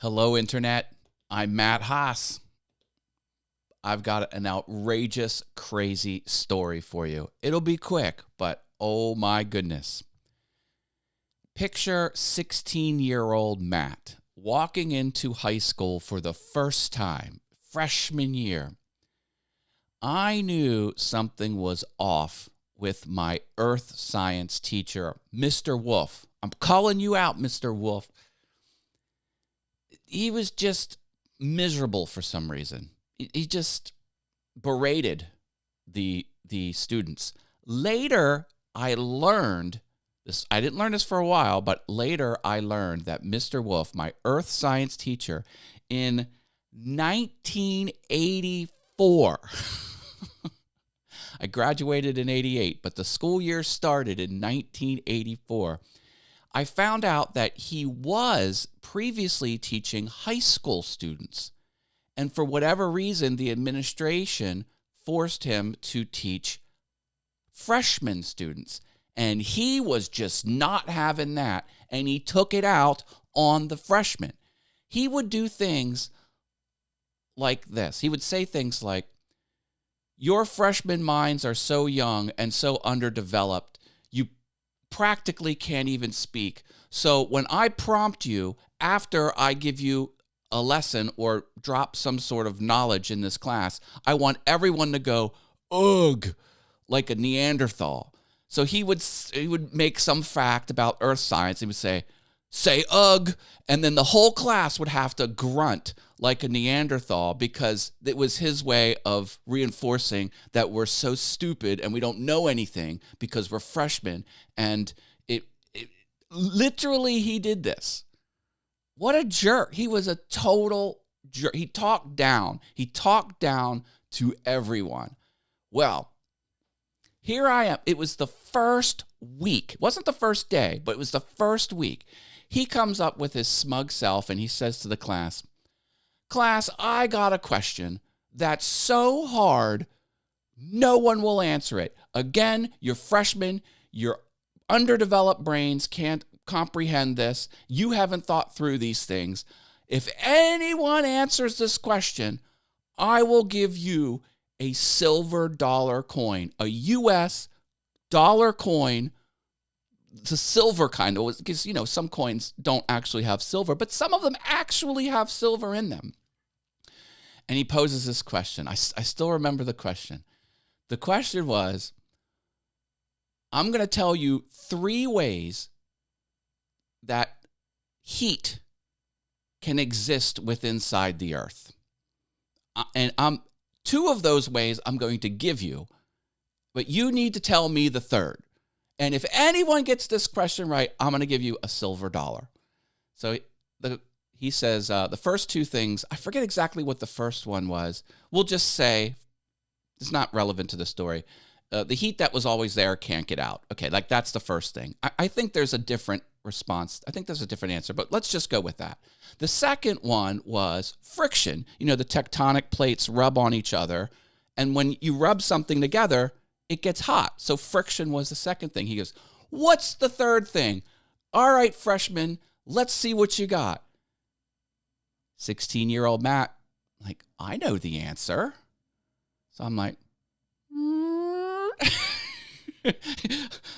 Hello, Internet. I'm Matt Haas. I've got an outrageous, crazy story for you. It'll be quick, but oh my goodness. Picture 16-year-old Matt walking into high school for the first time, freshman year. I knew something was off with my earth science teacher, Mr. Wolf. I'm calling you out, Mr. Wolf. He was just miserable for some reason. He just berated the students. Later, I learned this. I didn't learn this for a while, but later I learned that Mr. Wolf, my earth science teacher, in 1984, I graduated in 88, but the school year started in 1984. I found out that he was previously teaching high school students. And for whatever reason, the administration forced him to teach freshman students. And he was just not having that. And he took it out on the freshmen. He would do things like this. He would say things like, your freshman minds are so young and so underdeveloped, you practically can't even speak. So when I prompt you after I give you a lesson or drop some sort of knowledge in this class, I want everyone to go, ugh, like a Neanderthal. So he would make some fact about earth science. He would say ugh, and then the whole class would have to grunt like a Neanderthal because it was his way of reinforcing that we're so stupid and we don't know anything because we're freshmen. And it literally, he did this. What a jerk. He was a total jerk. He talked down. He talked down to everyone. Well, here I am. It was the first week. It wasn't the first day, but it was the first week. He comes up with his smug self and he says to the class, I got a question that's so hard, no one will answer it. Again, you're freshmen, your underdeveloped brains can't comprehend this. You haven't thought through these things. If anyone answers this question, I will give you a silver dollar coin, a US dollar coin. It's a silver kind of, because, some coins don't actually have silver, but some of them actually have silver in them. And he poses this question. I still remember the question. The question was, I'm going to tell you 3 ways that heat can exist inside the earth. And 2 of those ways I'm going to give you, but you need to tell me the third. And if anyone gets this question right, I'm going to give you a silver dollar. So he says the first 2 things, I forget exactly what the first one was. We'll just say, it's not relevant to the story. The heat that was always there can't get out. Okay, that's the first thing. I think there's a different response. I think there's a different answer, but let's just go with that. The second one was friction. The tectonic plates rub on each other, and when you rub something together, it gets hot. So friction was the second thing. He goes, what's the third thing? All right, freshman, let's see what you got. 16-year-old Matt, I know the answer. So I'm like,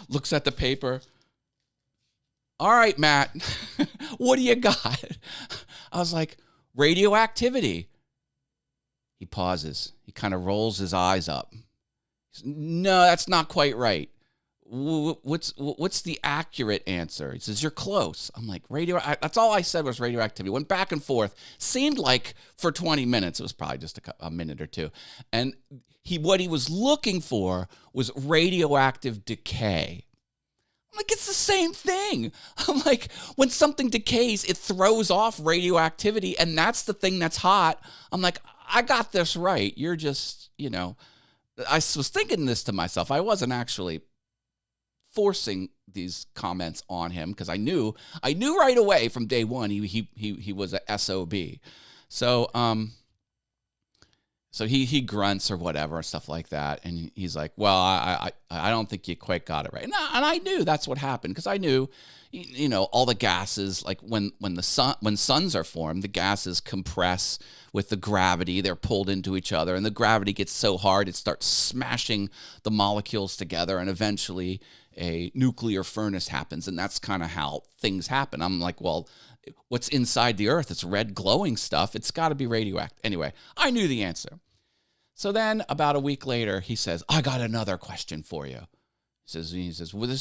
looks at the paper. All right, Matt, what do you got? I was like, radioactivity. He pauses. He kind of rolls his eyes up. No, that's not quite right. What's the accurate answer? He says, you're close. I'm like, that's all I said was radioactivity. Went back and forth. Seemed like for 20 minutes. It was probably just a minute or 2. And what he was looking for was radioactive decay. I'm like, it's the same thing. I'm like, when something decays, it throws off radioactivity, and that's the thing that's hot. I'm like, I got this right. You're just, I was thinking this to myself. I wasn't actually forcing these comments on him because I knew right away from day one he was a SOB. So So he grunts or whatever, stuff like that. And he's like, well, I don't think you quite got it right. And I knew that's what happened, because I knew, all the gases, like when suns are formed, the gases compress with the gravity. They're pulled into each other, and the gravity gets so hard, it starts smashing the molecules together, and eventually a nuclear furnace happens. And that's kind of how things happen. I'm like, well, what's inside the Earth? It's red glowing stuff. It's got to be radioactive. Anyway, I knew the answer. So then about a week later, he says, I got another question for you. He says, well,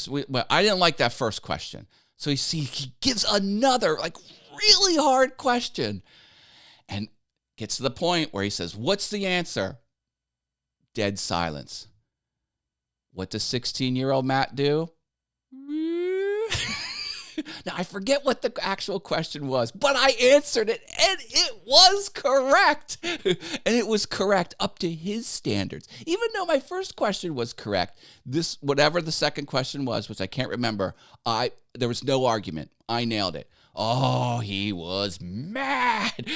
I didn't like that first question. So he gives another, like, really hard question, and gets to the point where he says, what's the answer? Dead silence. What does 16-year-old Matt do? Now, I forget what the actual question was, but I answered it, and it was correct. And it was correct up to his standards. Even though my first question was correct, whatever the second question was, which I can't remember, there was no argument. I nailed it. Oh, he was mad.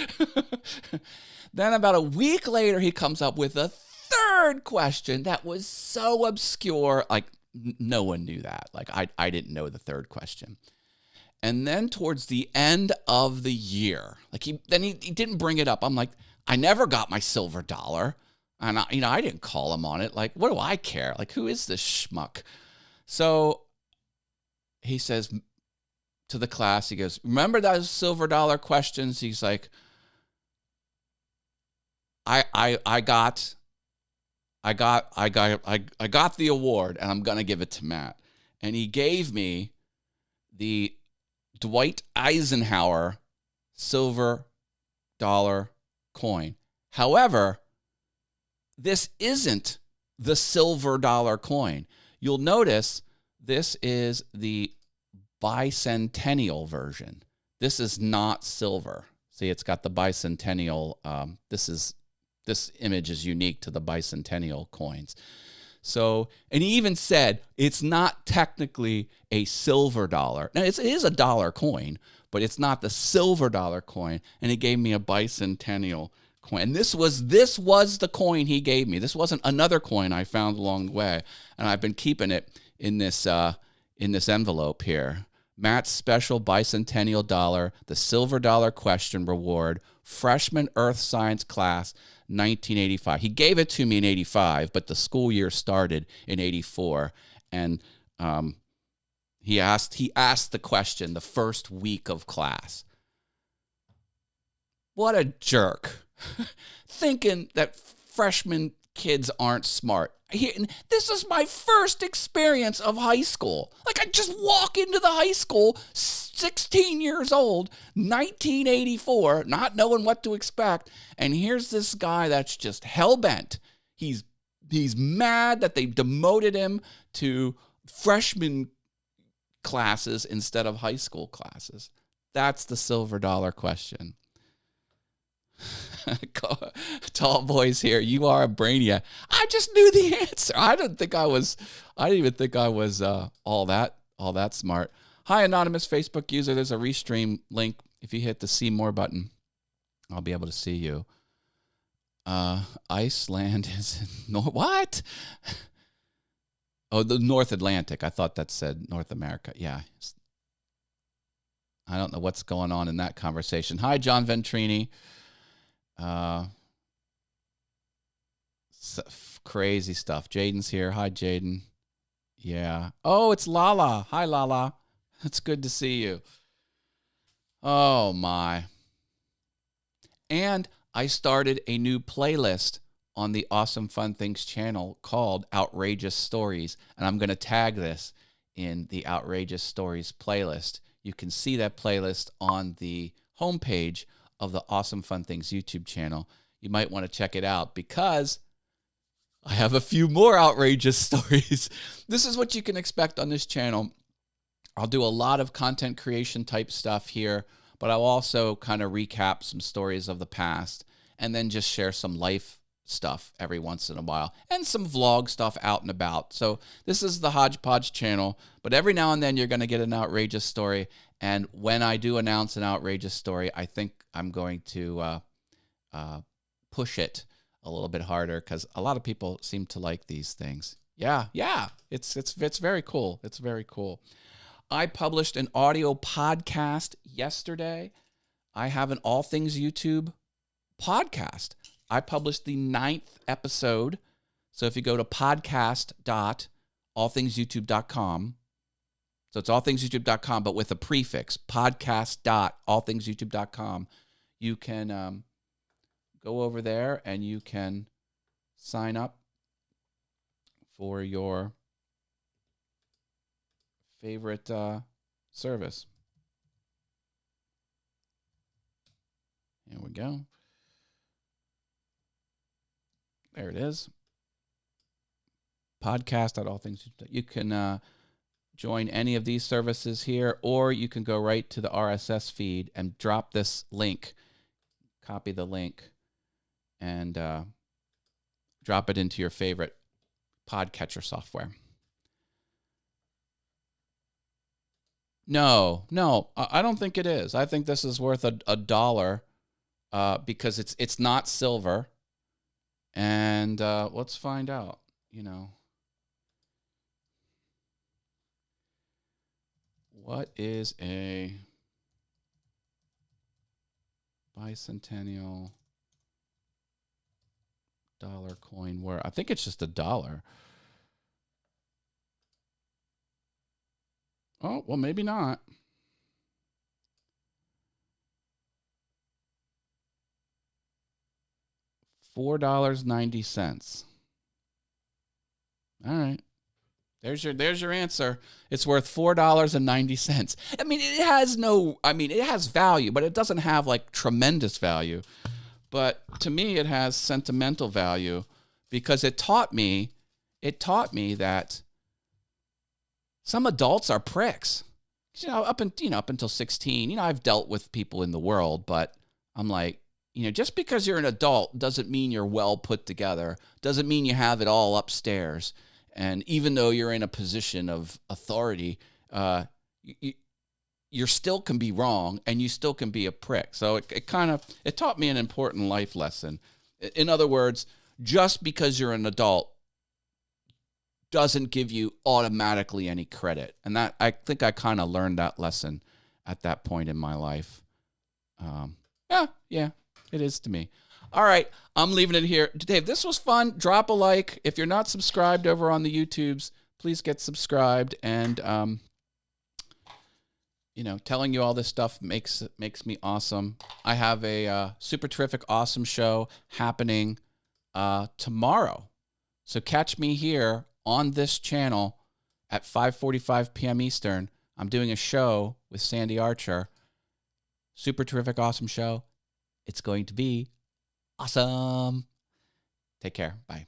Then about a week later, he comes up with a third question that was so obscure. Like, no one knew that. Like, I didn't know the third question. And then towards the end of the year, like he didn't bring it up. I'm like, I never got my silver dollar. And I didn't call him on it. Like, what do I care? Like, who is this schmuck? So he says to the class, he goes, remember those silver dollar questions? He's like, I got the award, and I'm gonna give it to Matt. And he gave me the Dwight Eisenhower silver dollar coin. However, this isn't the silver dollar coin. You'll notice this is the bicentennial version. This is not silver. See, it's got the bicentennial. This image is unique to the bicentennial coins. So, and he even said it's not technically a silver dollar. Now, it is a dollar coin, but it's not the silver dollar coin. And he gave me a bicentennial coin. And this was the coin he gave me. This wasn't another coin I found along the way. And I've been keeping it in this envelope here. Matt's special bicentennial dollar, the silver dollar question reward, freshman earth science class, 1985. He gave it to me in 85, but the school year started in 84. And he asked the question the first week of class. What a jerk. Thinking that freshman kids aren't smart. This is my first experience of high school. Like, I just walk into the high school, 16 years old, 1984, not knowing what to expect. And here's this guy that's just hell-bent. He's mad that they demoted him to freshman classes instead of high school classes. That's the silver dollar question. Tall boys here, you are a brainiac. I just knew the answer. I didn't even think I was all that smart. Hi, anonymous Facebook user. There's a restream link. If you hit the see more button, I'll be able to see you. Iceland is in what? Oh, the North Atlantic. I thought that said North America. Yeah. I don't know what's going on in that conversation. Hi, John Ventrini. Crazy stuff. Jaden's here. Hi, Jaden. Yeah. Oh, it's Lala. Hi, Lala. It's good to see you. Oh, my. And I started a new playlist on the Awesome Fun Things channel called Outrageous Stories, and I'm going to tag this in the Outrageous Stories playlist. You can see that playlist on the homepage of the Awesome Fun Things YouTube channel. You might want to check it out because I have a few more outrageous stories. This is what you can expect on this channel. I'll do a lot of content creation type stuff here, but I'll also kind of recap some stories of the past and then just share some life stuff every once in a while and some vlog stuff out and about. So this is the Hodgepodge channel, but every now and then you're going to get an outrageous story. And when I do announce an outrageous story, I think I'm going to push it a little bit harder because a lot of people seem to like these things. Yeah, it's very cool. It's very cool. I published an audio podcast yesterday. I have an All Things YouTube podcast. I published the 9th episode. So if you go to podcast.allthingsyoutube.com, so it's allthingsyoutube.com, but with a prefix, podcast.allthingsyoutube.com, you can go over there and you can sign up for your favorite service. Here we go. There it is. Podcast.allthingsyoutube. You can join any of these services here, or you can go right to the RSS feed and drop this link, copy the link, and drop it into your favorite podcatcher software. No, I don't think it is. I think this is worth $1 because it's not silver. And let's find out, what is a bicentennial dollar coin worth? I think it's just $1. Oh, well, maybe not. $4.90. All right. There's your answer. It's worth $4.90. I mean, it has value, but it doesn't have like tremendous value. But to me, it has sentimental value because it taught me that some adults are pricks. Up until 16, I've dealt with people in the world, but I'm like, just because you're an adult doesn't mean you're well put together, doesn't mean you have it all upstairs. And even though you're in a position of authority, you still can be wrong and you still can be a prick. So it taught me an important life lesson. In other words, just because you're an adult doesn't give you automatically any credit. And that, I think I kind of learned that lesson at that point in my life. Yeah, it is to me. All right, I'm leaving it here. Dave, this was fun. Drop a like. If you're not subscribed over on the YouTubes, please get subscribed. And, telling you all this stuff makes me awesome. I have a super terrific, awesome show happening tomorrow. So catch me here on this channel at 5:45 p.m. Eastern. I'm doing a show with Sandy Archer. Super terrific, awesome show. It's going to be awesome. Take care. Bye.